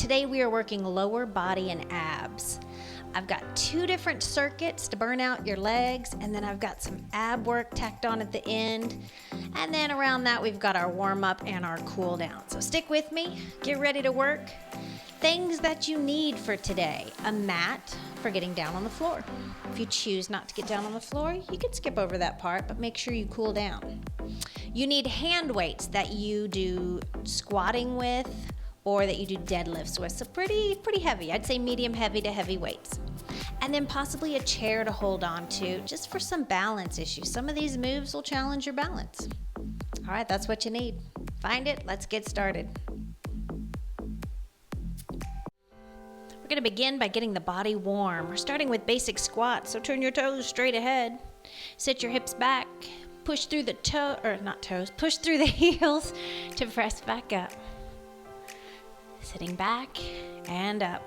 Today we are working lower body and abs. I've got 2 different circuits to burn out your legs, and then I've got some ab work tacked on at the end. And then around that we've got our warm up and our cool down. So stick with me, get ready to work. Things that you need for today: a mat for getting down on the floor. If you choose not to get down on the floor, you can skip over that part, but make sure you cool down. You need hand weights that you do squatting with or that you do deadlifts with. So pretty heavy. I'd say medium heavy to heavy weights. And then possibly a chair to hold on to just for some balance issues. Some of these moves will challenge your balance. All right, that's what you need. Find it, let's get started. We're gonna begin by getting the body warm. We're starting with basic squats, so turn your toes straight ahead. Sit your hips back, push through the push through the heels to press back up. Sitting back and up.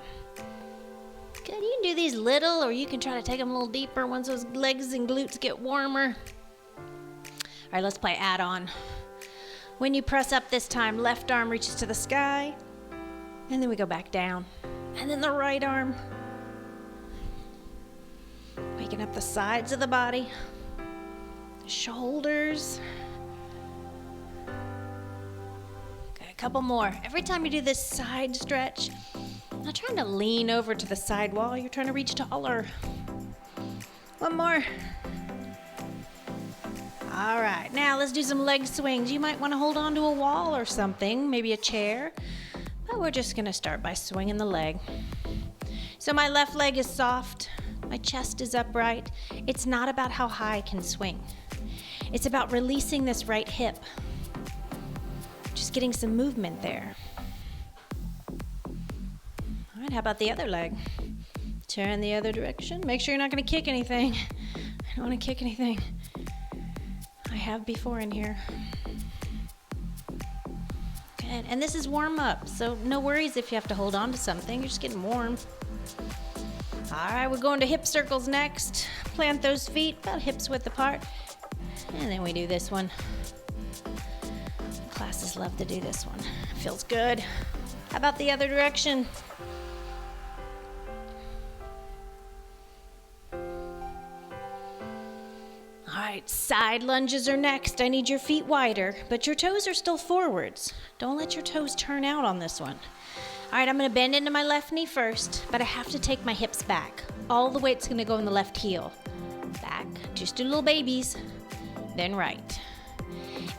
Good, you can do these little, or you can try to take them a little deeper once those legs and glutes get warmer. All right, let's play add-on. When you press up this time, left arm reaches to the sky, and then we go back down. And then the right arm. Waking up the sides of the body, shoulders. Couple more. Every time you do this side stretch, I'm not trying to lean over to the side wall, you're trying to reach taller. One more. All right, now let's do some leg swings. You might want to hold on to a wall or something, maybe a chair, but we're just gonna start by swinging the leg. So my left leg is soft, my chest is upright. It's not about how high I can swing. It's about releasing this right hip. Just getting some movement there. All right, how about the other leg? Turn the other direction. Make sure you're not gonna kick anything. I don't wanna kick anything. I have before in here. Good, and this is warm up, so no worries if you have to hold on to something, you're just getting warm. All right, we're going to hip circles next. Plant those feet about hips width apart, and then we do this one. Classes love to do this one. Feels good. How about the other direction? All right, side lunges are next. I need your feet wider, but your toes are still forwards. Don't let your toes turn out on this one. All right, I'm gonna bend into my left knee first, but I have to take my hips back. All the weight's gonna go in the left heel. Back, just do little babies, then right.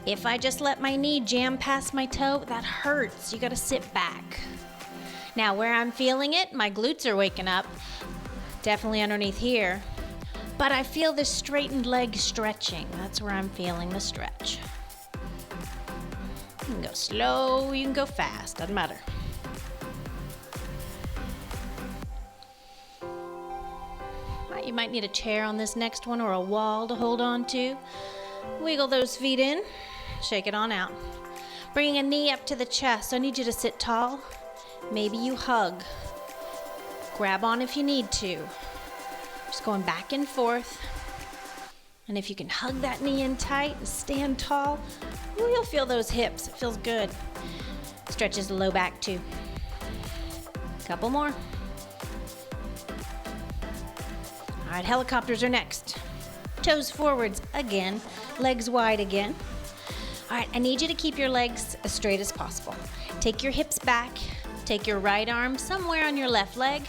If I just let my knee jam past my toe, that hurts. You gotta sit back. Now where I'm feeling it, my glutes are waking up, definitely underneath here, but I feel this straightened leg stretching. That's where I'm feeling the stretch. You can go slow, you can go fast, doesn't matter. All right, you might need a chair on this next one or a wall to hold on to. Wiggle those feet in, shake it on out. Bringing a knee up to the chest. I need you to sit tall. Maybe you hug. Grab on if you need to. Just going back and forth. And if you can hug that knee in tight and stand tall, you'll feel those hips. It feels good. Stretches the low back too. Couple more. All right, helicopters are next. Toes forwards again, legs wide again. All right, I need you to keep your legs as straight as possible. Take your hips back, take your right arm somewhere on your left leg,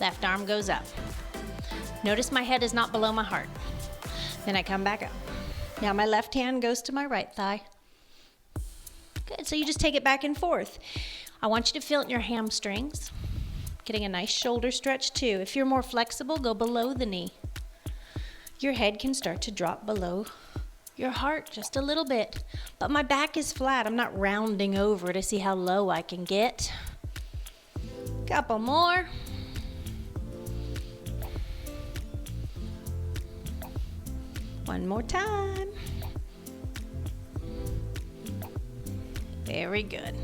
left arm goes up. Notice my head is not below my heart. Then I come back up. Now my left hand goes to my right thigh. Good, so you just take it back and forth. I want you to feel it in your hamstrings, getting a nice shoulder stretch too. If you're more flexible, go below the knee. Your head can start to drop below your heart just a little bit. But my back is flat. I'm not rounding over to see how low I can get. Couple more. One more time. Very good.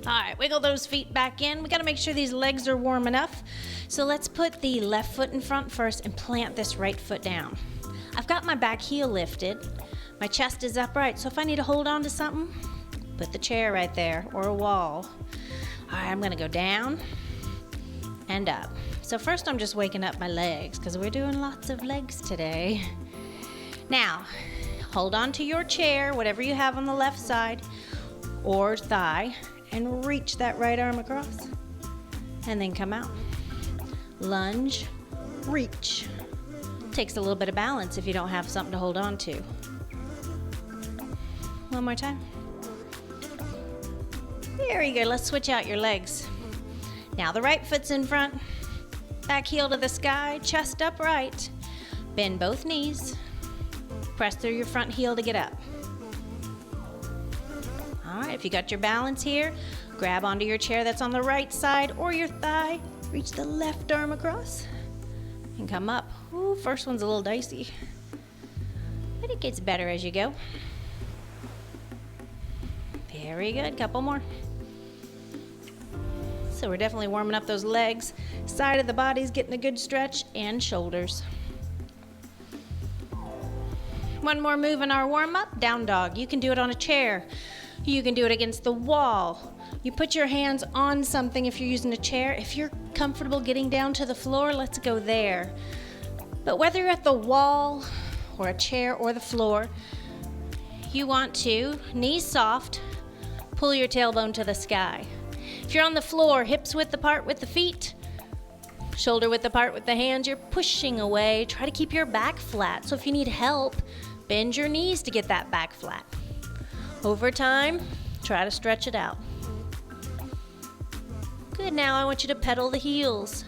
All right, wiggle those feet back in. We gotta make sure these legs are warm enough. So let's put the left foot in front first and plant this right foot down. I've got my back heel lifted. My chest is upright, so if I need to hold on to something, put the chair right there or a wall. All right, I'm gonna go down and up. So first I'm just waking up my legs because we're doing lots of legs today. Now, hold on to your chair, whatever you have on the left side or thigh, and reach that right arm across. And then come out. Lunge, reach. Takes a little bit of balance if you don't have something to hold on to. One more time. Very good. Let's switch out your legs. Now the right foot's in front. Back heel to the sky, chest upright. Bend both knees. Press through your front heel to get up. All right, if you got your balance here, grab onto your chair that's on the right side or your thigh. Reach the left arm across and come up. Ooh, first one's a little dicey, but it gets better as you go. Very good, couple more. So we're definitely warming up those legs. Side of the body's getting a good stretch, and shoulders. One more move in our warm-up, down dog. You can do it on a chair. You can do it against the wall. You put your hands on something if you're using a chair. If you're comfortable getting down to the floor, let's go there. But whether you're at the wall or a chair or the floor, you want to, knees soft, pull your tailbone to the sky. If you're on the floor, hips width apart with the feet, shoulder width apart with the hands, you're pushing away. Try to keep your back flat. So if you need help, bend your knees to get that back flat. Over time, try to stretch it out. Good, now I want you to pedal the heels.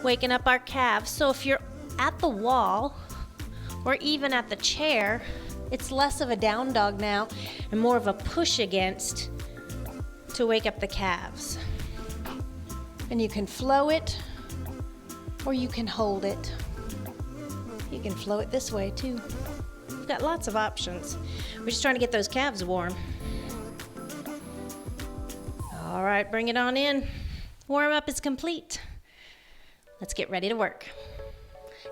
Waking up our calves. So if you're at the wall or even at the chair, it's less of a down dog now and more of a push against to wake up the calves. And you can flow it or you can hold it. You can flow it this way too. We've got lots of options. We're just trying to get those calves warm. All right, bring it on in. Warm up is complete. Let's get ready to work.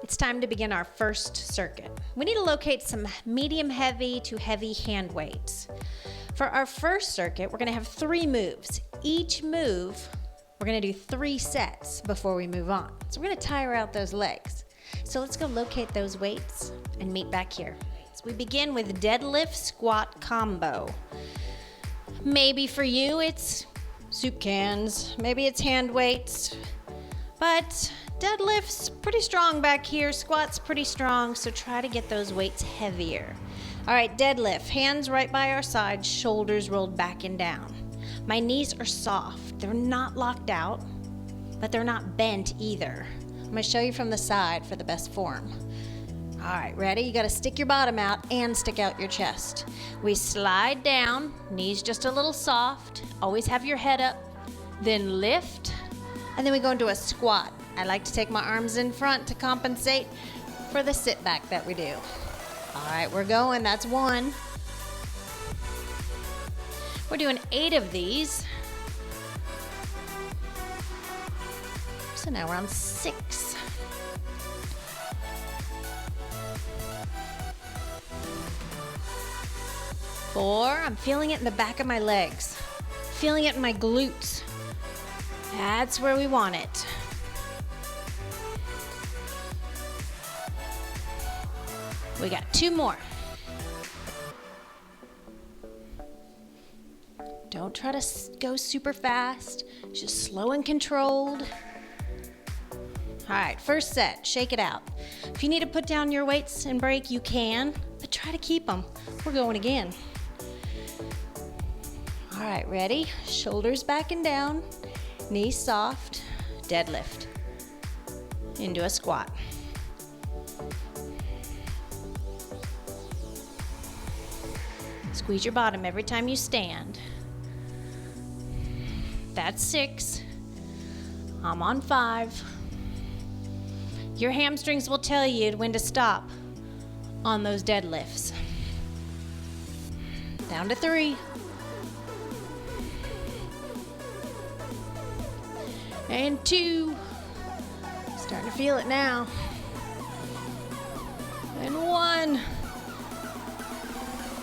It's time to begin our first circuit. We need to locate some medium heavy to heavy hand weights. For our first circuit, we're gonna have 3 moves. Each move, we're gonna do 3 sets before we move on. So we're gonna tire out those legs. So let's go locate those weights and meet back here. So we begin with deadlift squat combo. Maybe for you it's soup cans, maybe it's hand weights, but deadlift's pretty strong back here, squat's pretty strong, so try to get those weights heavier. All right, deadlift, hands right by our sides, shoulders rolled back and down. My knees are soft. They're not locked out, but they're not bent either. I'm gonna show you from the side for the best form. All right, ready? You gotta stick your bottom out and stick out your chest. We slide down, knees just a little soft. Always have your head up, then lift, and then we go into a squat. I like to take my arms in front to compensate for the sit back that we do. All right, we're going, that's 1. We're doing 8 of these. So now we're on 6. Four, I'm feeling it in the back of my legs. Feeling it in my glutes. That's where we want it. We got 2 more. Don't try to go super fast, just slow and controlled. All right, first set, shake it out. If you need to put down your weights and break, you can, but try to keep them. We're going again. All right, ready? Shoulders back and down, knees soft, deadlift. Into a squat. Squeeze your bottom every time you stand. That's 6. I'm on 5. Your hamstrings will tell you when to stop on those deadlifts. Down to 3. And 2. Starting to feel it now. And 1.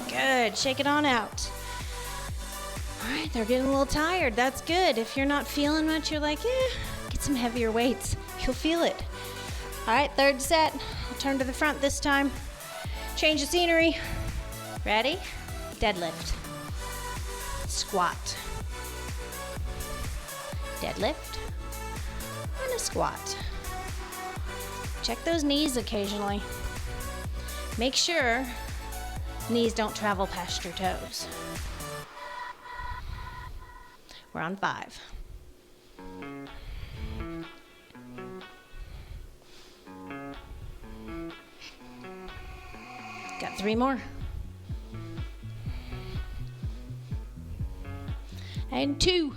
Good, shake it on out. All right, they're getting a little tired. That's good. If you're not feeling much, you're like, get some heavier weights. You'll feel it. All right, third set. I'll turn to the front this time. Change the scenery. Ready? Deadlift. Squat. Deadlift. And a squat. Check those knees occasionally. Make sure knees don't travel past your toes. We're on 5. Got 3 more. And 2.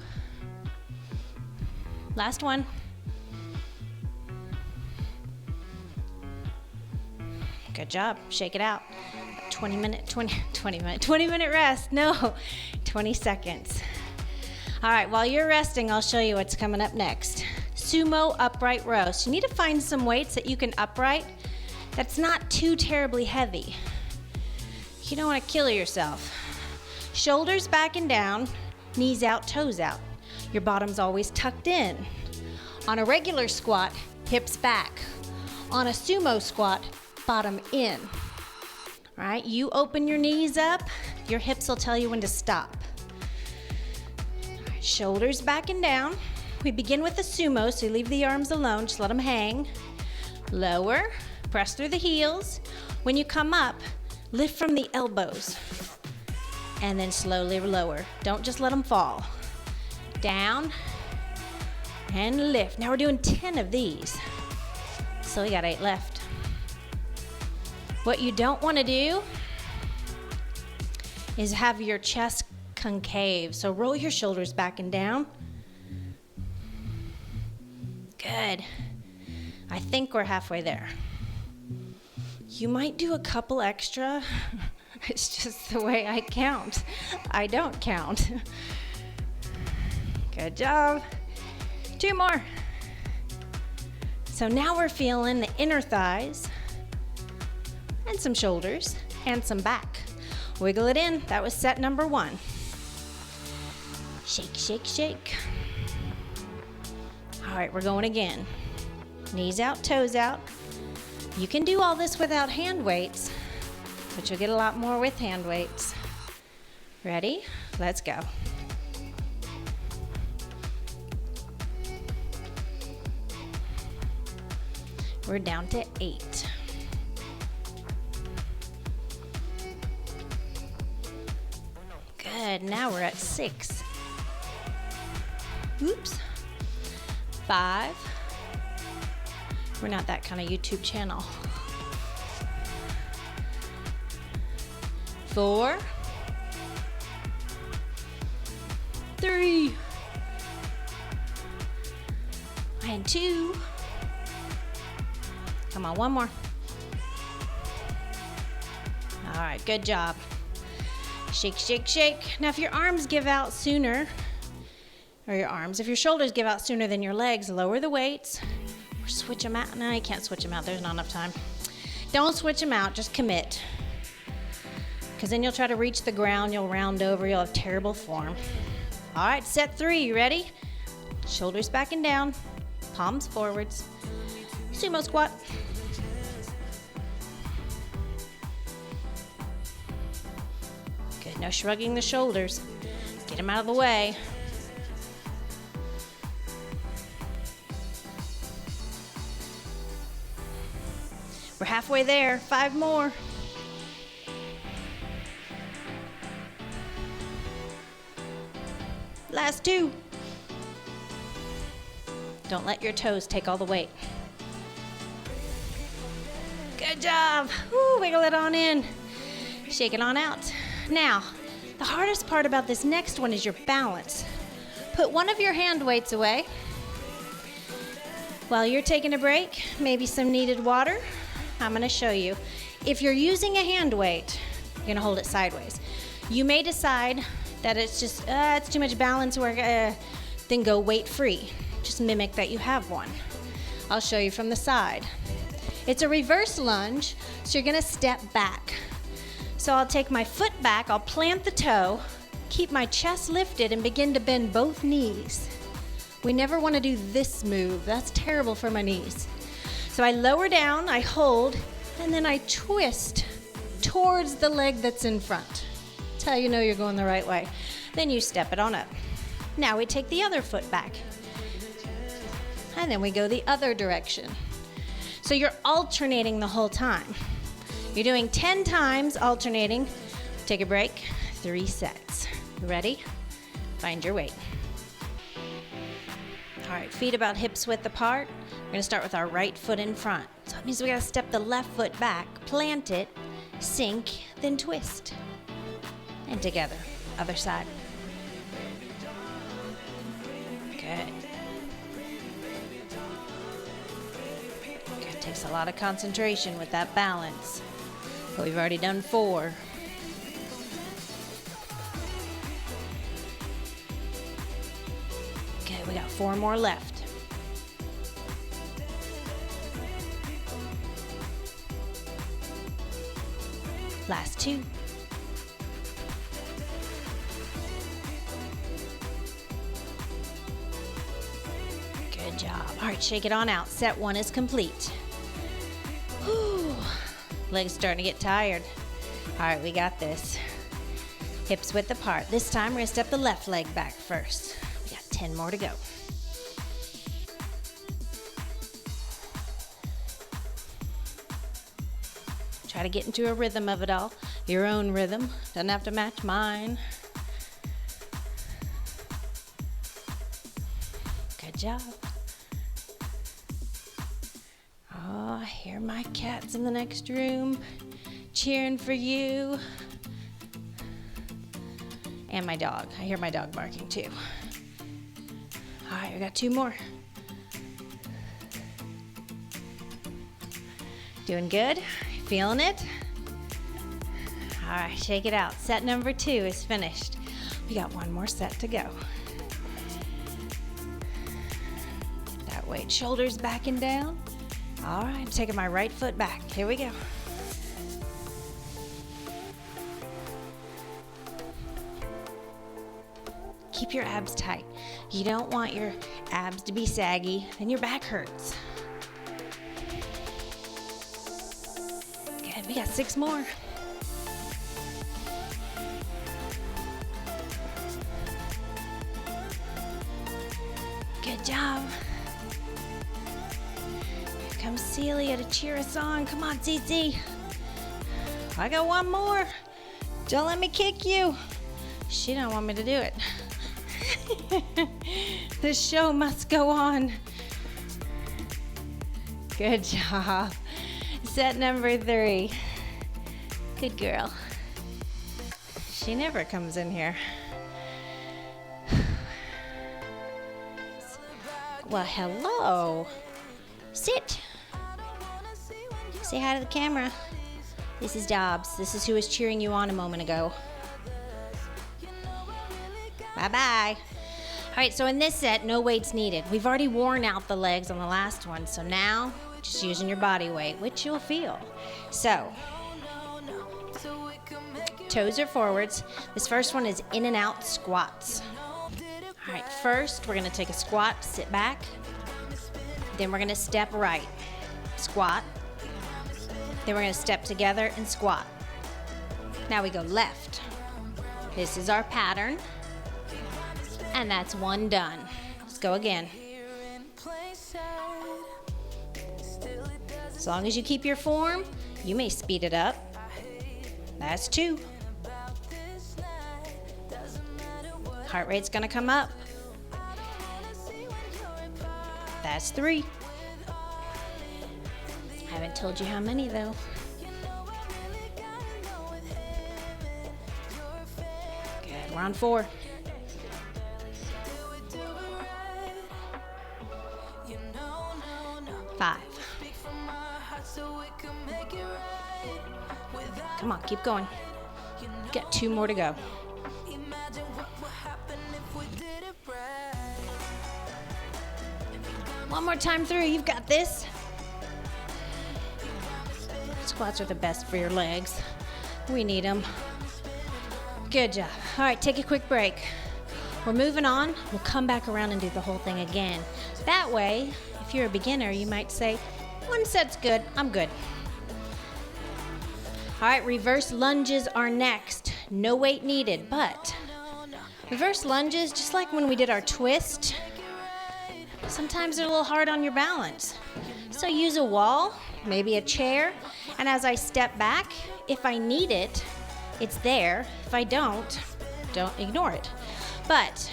Last one. Good job. Shake it out. 20 minute rest. No, 20 seconds. All right, while you're resting, I'll show you what's coming up next. Sumo upright row. So you need to find some weights that you can upright that's not too terribly heavy. You don't want to kill yourself. Shoulders back and down, knees out, toes out. Your bottom's always tucked in. On a regular squat, hips back. On a sumo squat, bottom in. All right, you open your knees up, your hips will tell you when to stop. All right, shoulders back and down. We begin with the sumo, so you leave the arms alone, just let them hang. Lower, press through the heels. When you come up, lift from the elbows. And then slowly lower. Don't just let them fall. Down and lift. Now we're doing 10 of these. So we got 8 left. What you don't want to do is have your chest concave. So roll your shoulders back and down. Good. I think we're halfway there. You might do a couple extra. It's just the way I count. I don't count. Good job. 2 more. So now we're feeling the inner thighs and some shoulders and some back. Wiggle it in. That was set number 1. Shake, shake, shake. All right, we're going again. Knees out, toes out. You can do all this without hand weights, but you'll get a lot more with hand weights. Ready? Let's go. We're down to 8. Good, now we're at 6. Oops. 5. We're not that kind of YouTube channel. 4. 3. And 2. Come on, one more. All right, good job. Shake, shake, shake. Now if your arms give out sooner, if your shoulders give out sooner than your legs, lower the weights or switch them out. No, you can't switch them out. There's not enough time. Don't switch them out, just commit. Because then you'll try to reach the ground, you'll round over, you'll have terrible form. All right, set 3, you ready? Shoulders back and down, palms forwards. Sumo squat. Good, no shrugging the shoulders. Get them out of the way. We're halfway there, 5 more. Last 2. Don't let your toes take all the weight. Good job. Woo, wiggle it on in. Shake it on out. Now, the hardest part about this next one is your balance. Put one of your hand weights away. While you're taking a break, maybe some needed water. I'm going to show you. If you're using a hand weight, you're going to hold it sideways. You may decide that it's just, it's too much balance work, then go weight free. Just mimic that you have one. I'll show you from the side. It's a reverse lunge, so you're gonna step back. So I'll take my foot back, I'll plant the toe, keep my chest lifted and begin to bend both knees. We never want to do this move. That's terrible for my knees. So I lower down, I hold, and then I twist towards the leg that's in front. That's how you know you're going the right way. Then you step it on up. Now we take the other foot back. And then we go the other direction. So you're alternating the whole time. You're doing 10 times alternating. Take a break, 3 sets. Ready? Find your weight. All right, feet about hips width apart. We're gonna start with our right foot in front. So that means we gotta step the left foot back, plant it, sink, then twist. And together, other side. Good. Good, takes a lot of concentration with that balance. But we've already done 4. Okay, we got 4 more left. Last 2. Good job. All right, shake it on out. Set 1 is complete. Whew. Legs starting to get tired. All right, we got this. Hips width apart. This time we're gonna step the left leg back first. We got 10 more to go. Try to get into a rhythm of it all. Your own rhythm. Doesn't have to match mine. Good job. Oh, I hear my cats in the next room cheering for you. And my dog. I hear my dog barking too. All right, we got 2 more. Doing good? Feeling it? All right, shake it out. Set number 2 is finished. We got 1 more set to go. That weight, shoulders back and down. All right, I'm taking my right foot back. Here we go. Keep your abs tight. You don't want your abs to be saggy, then your back hurts. Good, we got 6 more. Good job. Here comes Celia to cheer us on. Come on, Cici. I got 1 more. Don't let me kick you. She don't want me to do it. The show must go on. Good job. Set number 3. Good girl. She never comes in here. Well, hello. Sit. Say hi to the camera. This is Dobbs. This is who was cheering you on a moment ago. Bye-bye. All right, so in this set, no weights needed. We've already worn out the legs on the last one, so now just using your body weight, which you'll feel. So, toes are forwards. This first one is in and out squats. All right, first we're gonna take a squat, sit back. Then we're gonna step right, squat. Then we're gonna step together and squat. Now we go left. This is our pattern. And that's 1 done. Let's go again. As long as you keep your form, you may speed it up. That's 2. Heart rate's gonna come up. That's 3. I haven't told you how many though. Good, we're on 4. Come on, keep going. Got 2 more to go. One more time through, you've got this. Squats are the best for your legs. We need them. Good job. All right, take a quick break. We're moving on. We'll come back around and do the whole thing again. That way, if you're a beginner, you might say, one set's good, I'm good. All right, reverse lunges are next. No weight needed, but reverse lunges, just like when we did our twist, sometimes they're a little hard on your balance. So use a wall, maybe a chair, and as I step back, if I need it, it's there. If I don't ignore it. But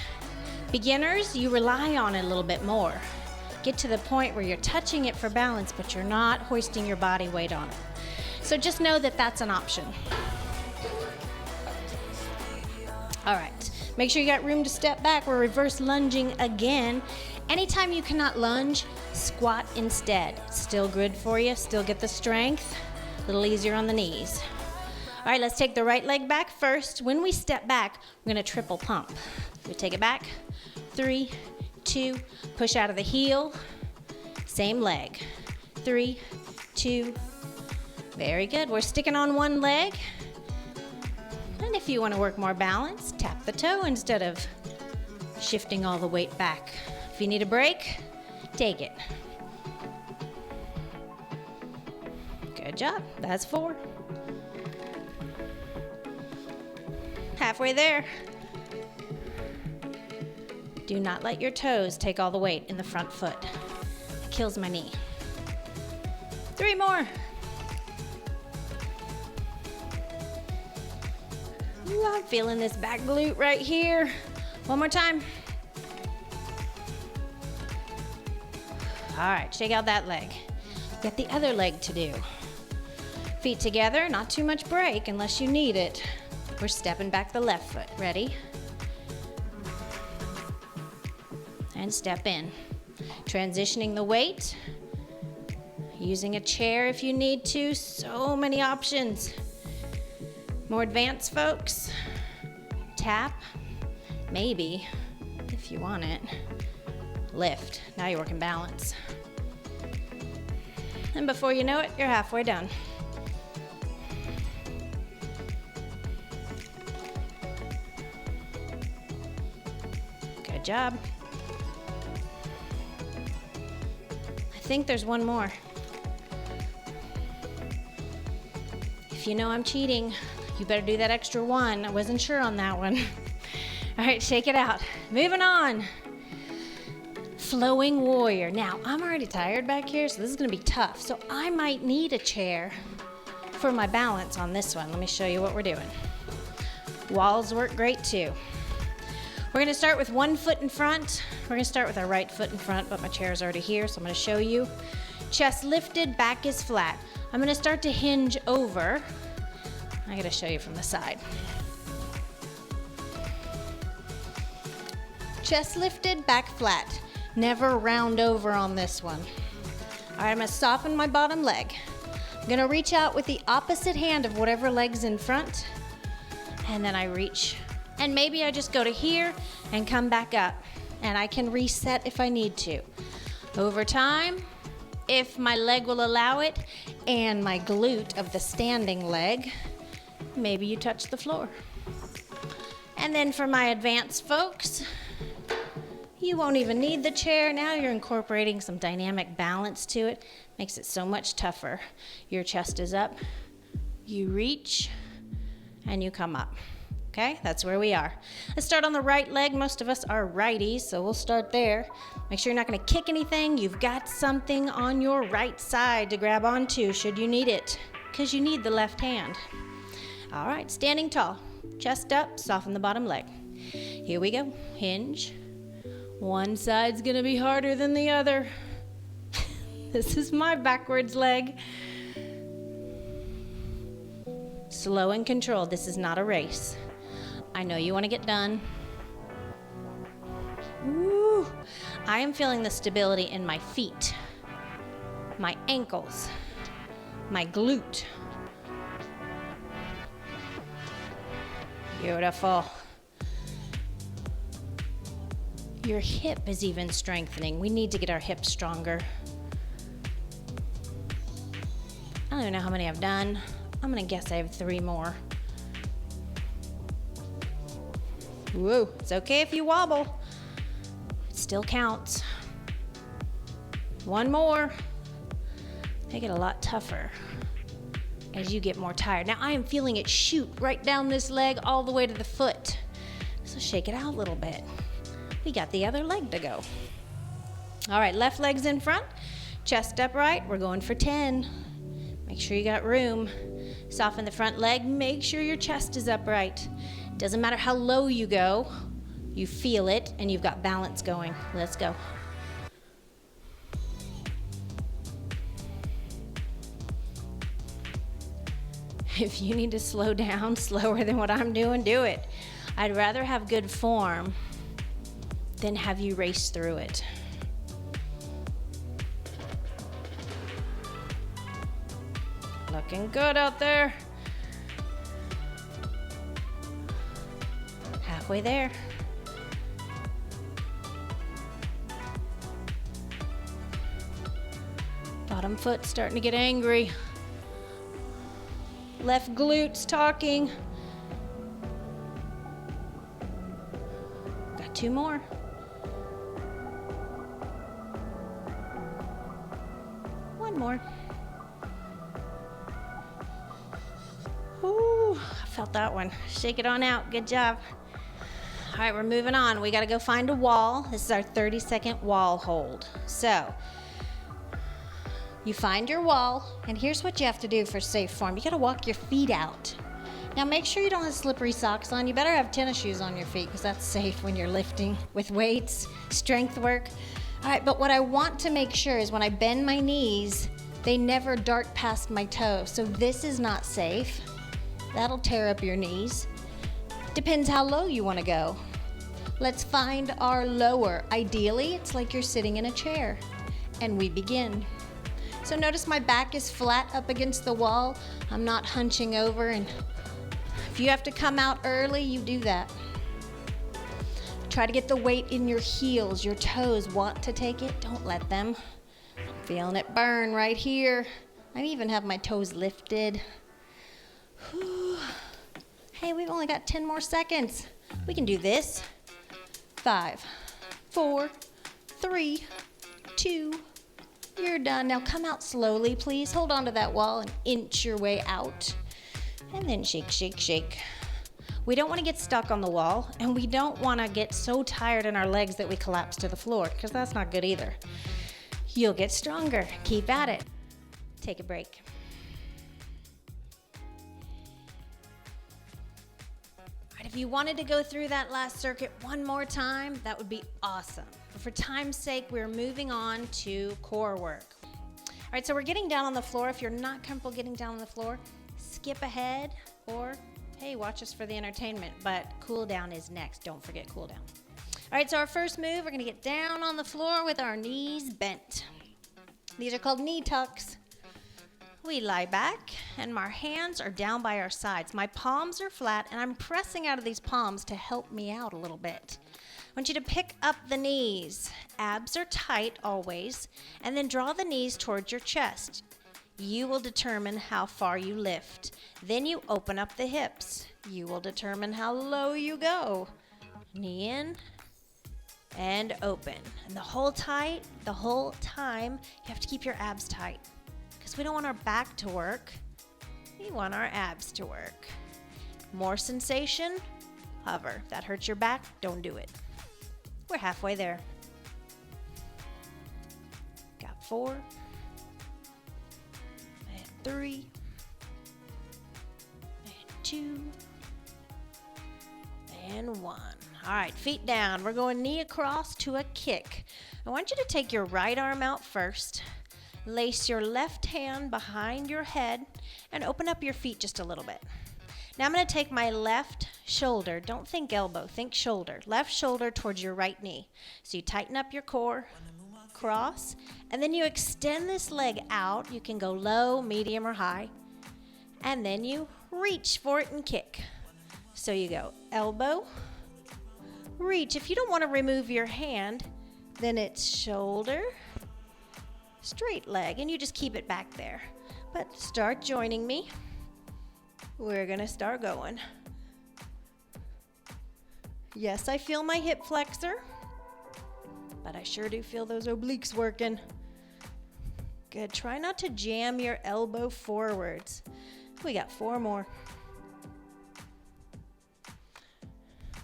beginners, you rely on it a little bit more. Get to the point where you're touching it for balance, but you're not hoisting your body weight on it. So just know that that's an option. All right, make sure you got room to step back. We're reverse lunging again. Anytime you cannot lunge, squat instead. Still good for you, still get the strength, a little easier on the knees. All right, let's take the right leg back first. When we step back, we're gonna triple pump. We take it back, 3, 2, push out of the heel, same leg, 3, 2, very good. We're sticking on one leg. And if you want to work more balance, tap the toe instead of shifting all the weight back. If you need a break, take it. Good job. That's 4. Halfway there. Do not let your toes take all the weight in the front foot. It kills my knee. 3 more. Ooh, I'm feeling this back glute right here. One more time. All right, shake out that leg. Get the other leg to do. Feet together, not too much break unless you need it. We're stepping back the left foot. Ready? And step in. Transitioning the weight. Using a chair if you need to. So many options. More advanced folks, tap, maybe, if you want it, lift. Now you're working balance. And before you know it, you're halfway done. Good job. I think there's one more. If you know I'm cheating, you better do that extra one. I wasn't sure on that one. All right, shake it out. Moving on. Flowing warrior. Now, I'm already tired back here, so this is gonna be tough. So I might need a chair for my balance on this one. Let me show you what we're doing. Walls work great too. We're gonna start with one foot in front. We're gonna start with our right foot in front, but my chair is already here, so I'm gonna show you. Chest lifted, back is flat. I'm gonna start to hinge over. I gotta show you from the side. Chest lifted, back flat. Never round over on this one. All right, I'm gonna soften my bottom leg. I'm gonna reach out with the opposite hand of whatever leg's in front, and then I reach. And maybe I just go to here and come back up, and I can reset if I need to. Over time, if my leg will allow it, and my glute of the standing leg, maybe you touch the floor. And then for my advanced folks, you won't even need the chair. Now you're incorporating some dynamic balance to it. Makes it so much tougher. Your chest is up, you reach, and you come up. Okay, that's where we are. Let's start on the right leg. Most of us are righties, so we'll start there. Make sure you're not gonna kick anything. You've got something on your right side to grab onto should you need it, because you need the left hand. All right, standing tall, chest up, soften the bottom leg. Here we go, hinge. One side's gonna be harder than the other. This is my backwards leg. Slow and controlled, this is not a race. I know you wanna get done. Woo. I am feeling the stability in my feet, my ankles, my glute. Beautiful. Your hip is even strengthening. We need to get our hips stronger. I don't even know how many I've done. I'm gonna guess I have 3 more. Whoa, it's okay if you wobble. It still counts. One more. They get a lot tougher as you get more tired. Now I am feeling it shoot right down this leg all the way to the foot. So shake it out a little bit. We got the other leg to go. All right, left leg's in front, chest upright. We're going for 10. Make sure you got room. Soften the front leg. Make sure your chest is upright. Doesn't matter how low you go, you feel it and you've got balance going. Let's go. If you need to slow down slower than what I'm doing, do it. I'd rather have good form than have you race through it. Looking good out there. Halfway there. Bottom foot starting to get angry. Left glute's talking. Got 2 more. One more. Ooh, I felt that one. Shake it on out. Good job. All right, we're moving on. We got to go find a wall. This is our 30-second wall hold. So, you find your wall, and here's what you have to do for safe form. You got to walk your feet out. Now, make sure you don't have slippery socks on. You better have tennis shoes on your feet because that's safe when you're lifting with weights, strength work. All right, but what I want to make sure is when I bend my knees, they never dart past my toes. So this is not safe. That'll tear up your knees. Depends how low you want to go. Let's find our lower. Ideally, it's like you're sitting in a chair. And we begin. So notice my back is flat up against the wall. I'm not hunching over, and if you have to come out early, you do that. Try to get the weight in your heels. Your toes want to take it. Don't let them. I'm feeling it burn right here. I even have my toes lifted. Whew. Hey, we've only got 10 more seconds. We can do this. 5, 4, 3, 2, you're done. Now come out slowly, please. Hold on to that wall and inch your way out. And then shake, shake, shake. We don't want to get stuck on the wall, and we don't want to get so tired in our legs that we collapse to the floor, because that's not good either. You'll get stronger. Keep at it. Take a break. If you wanted to go through that last circuit one more time, that would be awesome. But for time's sake, we're moving on to core work. All right, so we're getting down on the floor. If you're not comfortable getting down on the floor, skip ahead, or hey, watch us for the entertainment. But cool down is next. Don't forget cool down. All right, so our first move, we're gonna get down on the floor with our knees bent. These are called knee tucks. We lie back, and our hands are down by our sides. My palms are flat, and I'm pressing out of these palms to help me out a little bit. I want you to pick up the knees. Abs are tight always, and then draw the knees towards your chest. You will determine how far you lift. Then you open up the hips. You will determine how low you go. Knee in and open. And the whole time, you have to keep your abs tight. Because we don't want our back to work, we want our abs to work. More sensation, hover. If that hurts your back, don't do it. We're halfway there. Got 4, and 3, and 2, and 1. All right, feet down. We're going knee across to a kick. I want you to take your right arm out first. Lace your left hand behind your head and open up your feet just a little bit. Now I'm going to take my left shoulder. Don't think elbow, think shoulder. Left shoulder towards your right knee. So you tighten up your core, cross, and then you extend this leg out. You can go low, medium, or high. And then you reach for it and kick. So you go elbow, reach. If you don't want to remove your hand, then it's shoulder, straight leg, and you just keep it back there. But start joining me. We're gonna start going. Yes, I feel my hip flexor, but I sure do feel those obliques working. Good. Try not to jam your elbow forwards. We got 4 more.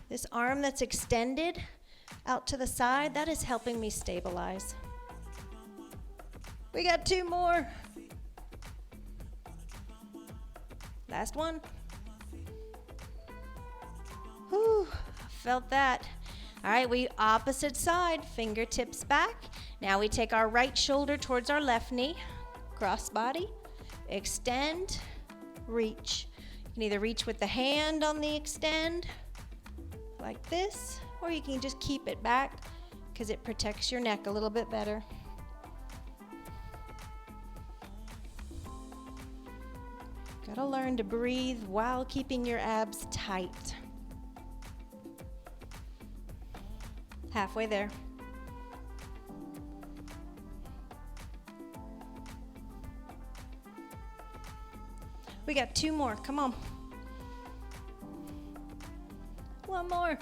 This arm that's extended out to the side, that is helping me stabilize. We got 2 more. Last one. Whew, felt that. All right, we opposite side, fingertips back. Now we take our right shoulder towards our left knee, cross body, extend, reach. You can either reach with the hand on the extend, like this, or you can just keep it back because it protects your neck a little bit better. Gotta learn to breathe while keeping your abs tight. Halfway there. We got 2 more, come on. 1 more.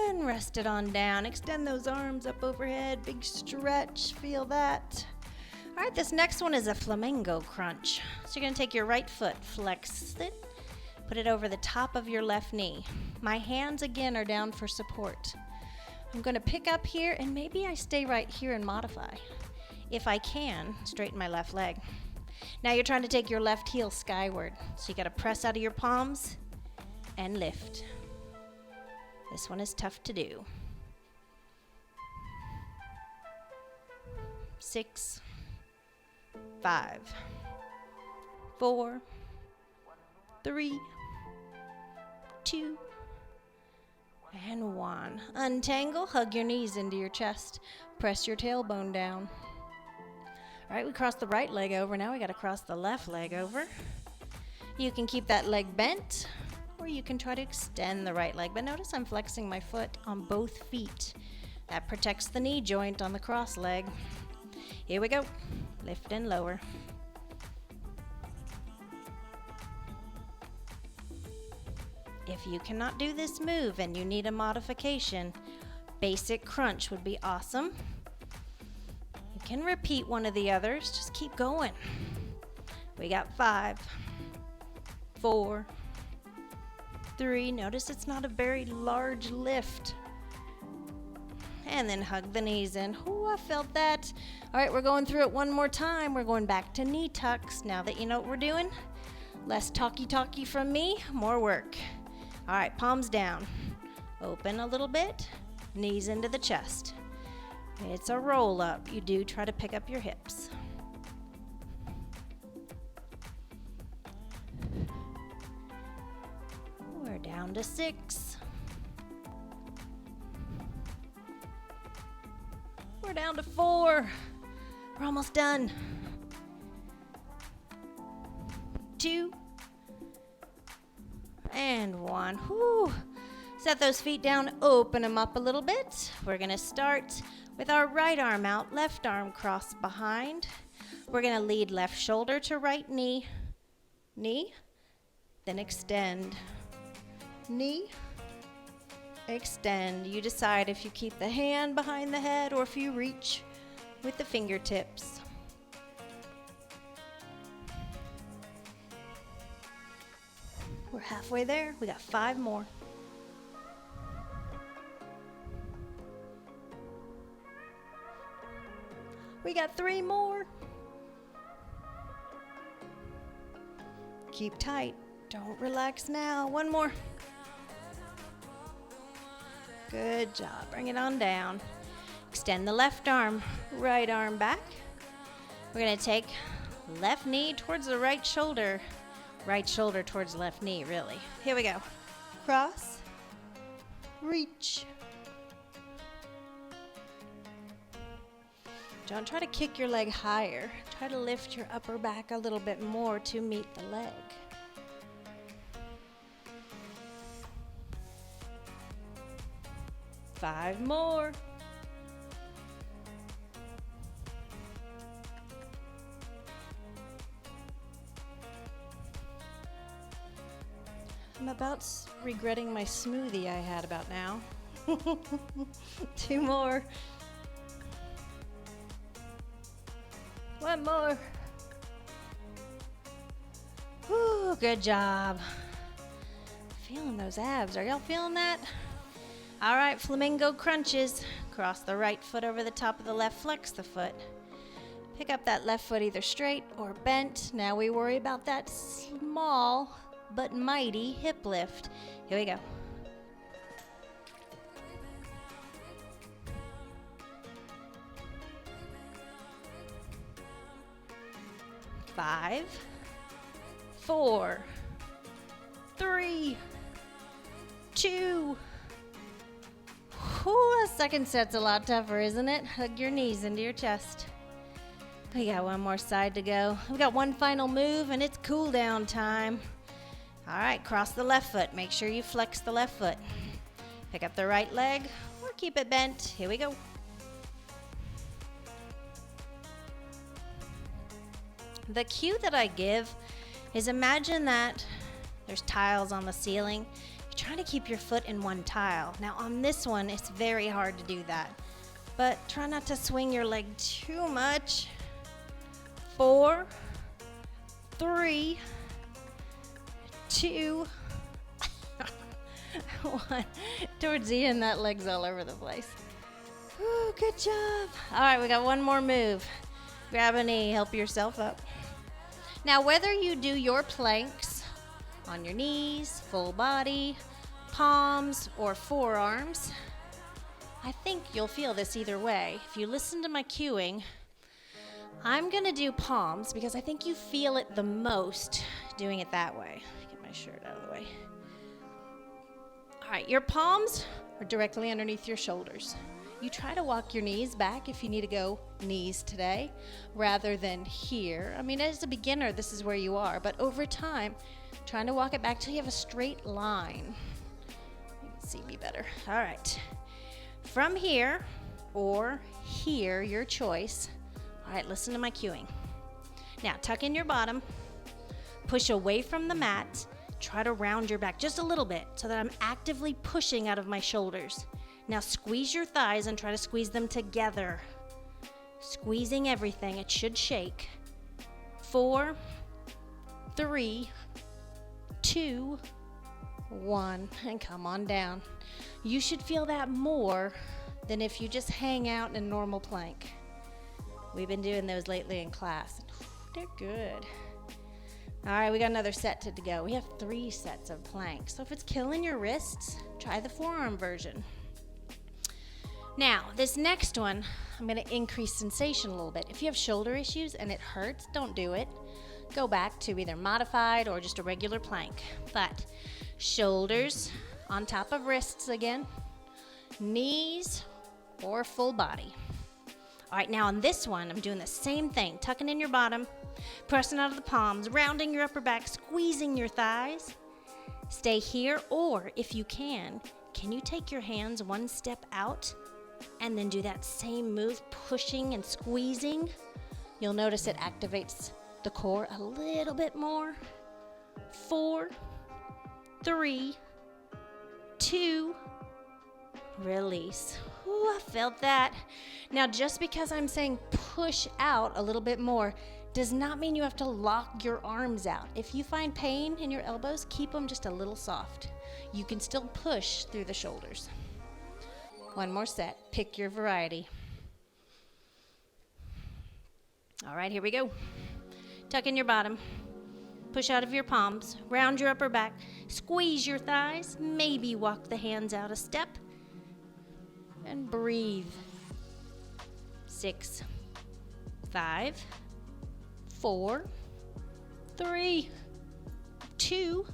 And rest it on down. Extend those arms up overhead, big stretch, feel that. All right, this next one is a Flamingo Crunch. So you're gonna take your right foot, flex it, put it over the top of your left knee. My hands again are down for support. I'm gonna pick up here and maybe I stay right here and modify. If I can, straighten my left leg. Now you're trying to take your left heel skyward. So you gotta press out of your palms and lift. This one is tough to do. 6, 5, 4, 3, 2, and 1. Untangle, hug your knees into your chest. Press your tailbone down. All right, we crossed the right leg over. Now we got to cross the left leg over. You can keep that leg bent, or you can try to extend the right leg. But notice I'm flexing my foot on both feet. That protects the knee joint on the cross leg. Here we go. Lift and lower. If you cannot do this move and you need a modification, basic crunch would be awesome. You can repeat one of the others. Just keep going. We got 5, 4, 3. Notice it's not a very large lift. And then hug the knees in. Ooh, I felt that. All right, we're going through it one more time. We're going back to knee tucks. Now that you know what we're doing, less talky from me, more work. All right, palms down. Open a little bit, knees into the chest. It's a roll up. You do try to pick up your hips. We're down to 6. We're down to 4. We're almost done. 2. And 1. Whew. Set those feet down, open them up a little bit. We're gonna start with our right arm out, left arm crossed behind. We're gonna lead left shoulder to right knee, then extend. Knee, extend. You decide if you keep the hand behind the head or if you reach with the fingertips. We're halfway there. We got 5 more. We got 3 more. Keep tight. Don't relax now. 1 more. Good job. Bring it on down. Extend the left arm, right arm back. We're going to take left knee towards the right shoulder towards left knee, really. Here we go. Cross, reach. Don't try to kick your leg higher. Try to lift your upper back a little bit more to meet the leg. Five more. I'm about regretting my smoothie I had about now. 2 more. 1 more. Whew, good job. Feeling those abs. Are y'all feeling that? All right, Flamingo Crunches. Cross the right foot over the top of the left, flex the foot. Pick up that left foot either straight or bent. Now we worry about that small but mighty hip lift. Here we go. 5, 4, 3, 2. Whew, the second set's a lot tougher, isn't it? Hug your knees into your chest. We got one more side to go. We got one final move, and it's cool down time. All right, cross the left foot. Make sure you flex the left foot. Pick up the right leg or keep it bent. Here we go. The cue that I give is imagine that there's tiles on the ceiling. You're trying to keep your foot in one tile. Now on this one, it's very hard to do that, but try not to swing your leg too much. 4, 3, 2, 1. Towards the end, that leg's all over the place. Ooh, good job. All right, we got one more move. Grab a knee, help yourself up. Now, whether you do your planks on your knees, full body, palms, or forearms, I think you'll feel this either way. If you listen to my cueing, I'm gonna do palms because I think you feel it the most doing it that way. Get my shirt out of the way. All right, your palms are directly underneath your shoulders. You try to walk your knees back if you need to go knees today, rather than here. I mean, as a beginner, this is where you are, but over time, trying to walk it back till you have a straight line. You can see me better. All right. From here or here, your choice. All right, listen to my cueing. Now, tuck in your bottom, push away from the mat, try to round your back just a little bit so that I'm actively pushing out of my shoulders. Now squeeze your thighs and try to squeeze them together. Squeezing everything, it should shake. 4, 3, 2, 1, and come on down. You should feel that more than if you just hang out in a normal plank. We've been doing those lately in class. They're good. All right, we got another set to go. We have 3 sets of planks. So if it's killing your wrists, try the forearm version. Now, this next one, I'm gonna increase sensation a little bit. If you have shoulder issues and it hurts, don't do it. Go back to either modified or just a regular plank. But shoulders on top of wrists again, knees or full body. All right, now on this one, I'm doing the same thing. Tucking in your bottom, pressing out of the palms, rounding your upper back, squeezing your thighs. Stay here, or if you can you take your hands one step out and then do that same move, pushing and squeezing? You'll notice it activates the core a little bit more. 4, 3, 2, release. Ooh, I felt that. Now, just because I'm saying push out a little bit more does not mean you have to lock your arms out. If you find pain in your elbows, keep them just a little soft. You can still push through the shoulders. One more set. Pick your variety. All right, here we go. Tuck in your bottom. Push out of your palms. Round your upper back. Squeeze your thighs. Maybe walk the hands out a step. And breathe. 6, 5, 4, 3, 2,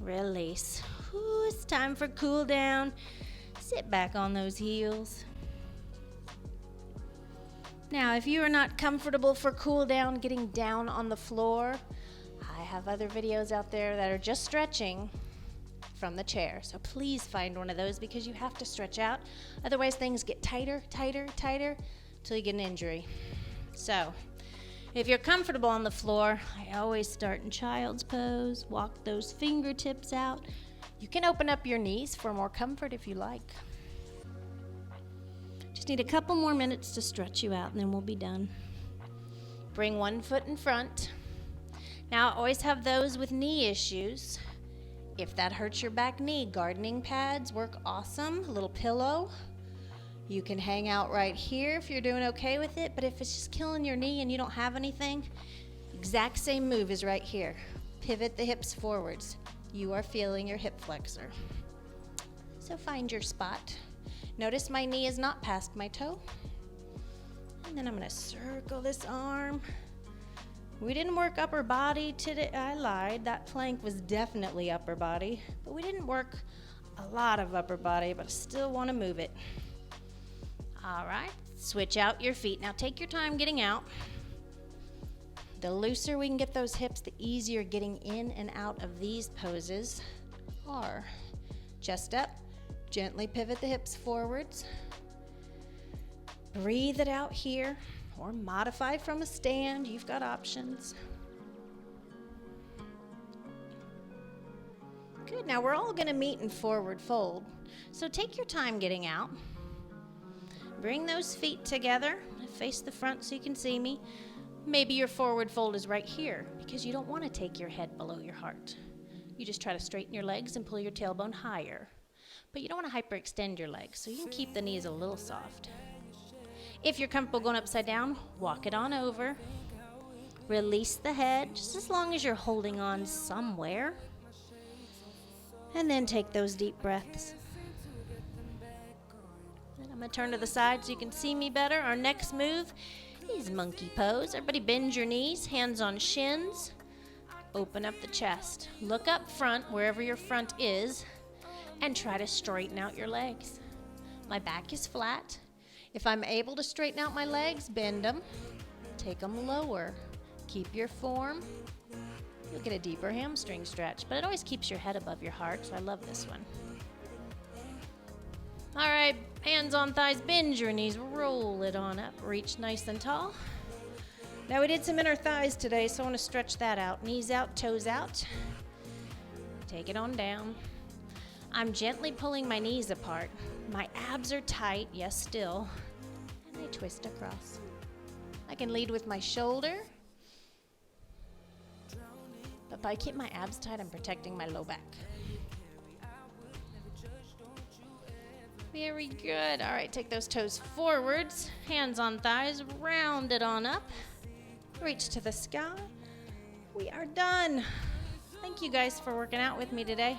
release. Ooh, it's time for cool down. Sit back on those heels. Now, if you are not comfortable for cool down, getting down on the floor, I have other videos out there that are just stretching from the chair. So please find one of those because you have to stretch out. Otherwise, things get tighter, tighter, tighter till you get an injury. So If you're comfortable on the floor, I always start in child's pose. Walk those fingertips out. You can open up your knees for more comfort if you like. Just need a couple more minutes to stretch you out and then we'll be done. Bring one foot in front. Now, I always have those with knee issues. If that hurts your back knee, gardening pads work awesome. A little pillow. You can hang out right here if you're doing okay with it, but if it's just killing your knee and you don't have anything, exact same move is right here. Pivot the hips forwards. You are feeling your hip flexor. So find your spot. Notice my knee is not past my toe. And then I'm going to circle this arm. We didn't work upper body today. I lied. That plank was definitely upper body, but we didn't work a lot of upper body, but I still want to move it. All right, switch out your feet. Now take your time getting out. The looser we can get those hips, the easier getting in and out of these poses are. Chest up, gently pivot the hips forwards. Breathe it out here, or modify from a stand. You've got options. Good, now we're all gonna meet in forward fold. So take your time getting out. Bring those feet together. Face the front so you can see me. Maybe your forward fold is right here because you don't want to take your head below your heart. You just try to straighten your legs and pull your tailbone higher. But you don't want to hyperextend your legs, so you can keep the knees a little soft. If you're comfortable going upside down, walk it on over. Release the head, just as long as you're holding on somewhere. And then take those deep breaths. I'm going to turn to the side so you can see me better. Our next move is monkey pose. Everybody bend your knees, hands on shins. Open up the chest. Look up front, wherever your front is, and try to straighten out your legs. My back is flat. If I'm able to straighten out my legs, bend them. Take them lower. Keep your form. You'll get a deeper hamstring stretch, but it always keeps your head above your heart, so I love this one. All right, hands on thighs, bend your knees, roll it on up, reach nice and tall. Now we did some inner thighs today, so I want to stretch that out. Knees out, toes out. Take it on down. I'm gently pulling my knees apart. My abs are tight, yes, still, and they twist across. I can lead with my shoulder, but by keeping my abs tight, I'm protecting my low back. Very good. All right, take those toes forwards, hands on thighs, round it on up. Reach to the sky. We are done. Thank you guys for working out with me today.